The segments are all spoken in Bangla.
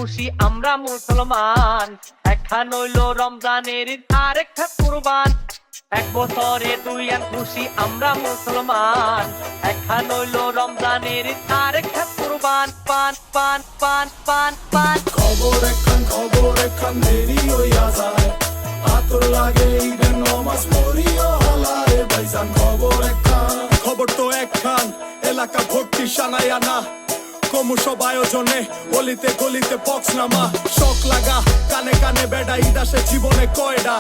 খুশি আমরা মুসলমান। একখান হইল রমজানের ঈদ আর একটা কুরবান। এক বছরে দুই আন খুশি আমরা মুসলমান। একখান হইল রমজানের ঈদ আর একটা কুরবান। পান পান পান পান পান খবর একখান দেরি হইয়া যায়, আতর লাগে ঈদের নমাজ পড়িও হলারে ভাইজান। খবর তো একখান, এলাকা ভর্তি সানায়া না। কমু সব আয়োজনে গলিতে গলিতে বক্স নামা। শখ লাগা কানে কানে বেড়া, ঈদ আসে জীবনে কয়ডা।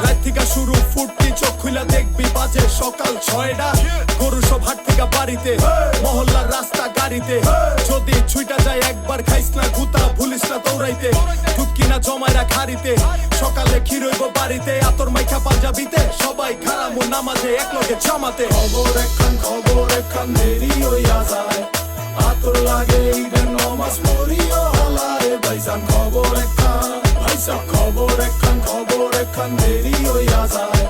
রাত থেকে শুরু ফুটতি, চোখ খুলা দেখবি বাজে সকাল 6টা। গরু সব হাট থেকে বাড়িতে, মহল্লার রাস্তা গাড়িতে। যদি ছুইটা যায় একবার খাইস না গুতা, ভুলিস না দৌড়াইতে। দুধ কিনা জমায় রাখ হাড়িতে, সকালে ক্ষীর হইব বাড়িতে। আতর মাইখা পাঞ্জাবিতে সবাই খারামু নামাজে একলগে জামাতে। খবর একখান দেরি হইয়া যায়, আতর লাগে ঈদের নমাজ পড়িও হলারে ভাইজান। খবর একখান দেরি হইয়া যায়,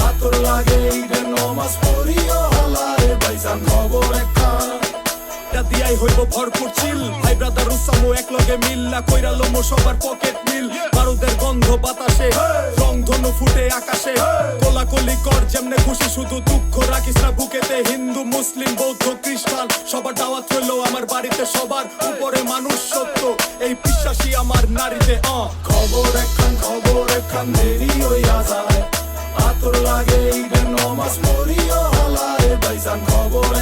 আতর লাগে ঈদের নমাজ পড়িও হলারে ভাইজান। খবর একখান দিয়াই হইব ভরপুর চিল, ভাই ব্রাদার উসামো একলগে মিল। না কইরা লোমো সবার পকেট মিল, বারুদের গন্ধ বাতাসে, রং ধনু ফুটে আকাশে। কোলাকুলি কর যেমনে খুশি, শুধু দুঃখ রাখিস না বুকেতে। হিন্দু মুসলিম বৌদ্ধ খ্রিস্টান সবার দাওয়াত হইলো আমার বাড়িতে। সবার উপরে মানুষ সত্য, এই বিশ্বাসী আমার নারীতে। খবর একখান দেরি হইয়া যায়, আতর লাগে ঈদের নমাজ পড়িও হলারে ভাইজান। খবর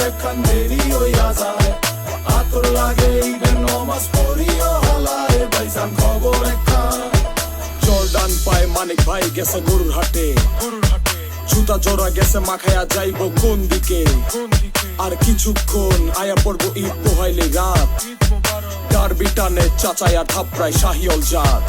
একখান দেরি হইয়া যায়, আতর লাগে ঈদের নমাজ পড়িও হলারে ভাইজান। খবর একখান জর্ডান পায় মানিক ভাই গেছে গরুর হাটে। জুতা জোড়া গেছে মাখায়া যাইব কোন দিকে। আর কিছুক্ষণ আয়া পড়বো ঈদ পোহাইলে রাত। ডারবি টানে চাচায়া থাপড়ায় শাহিওল জাত।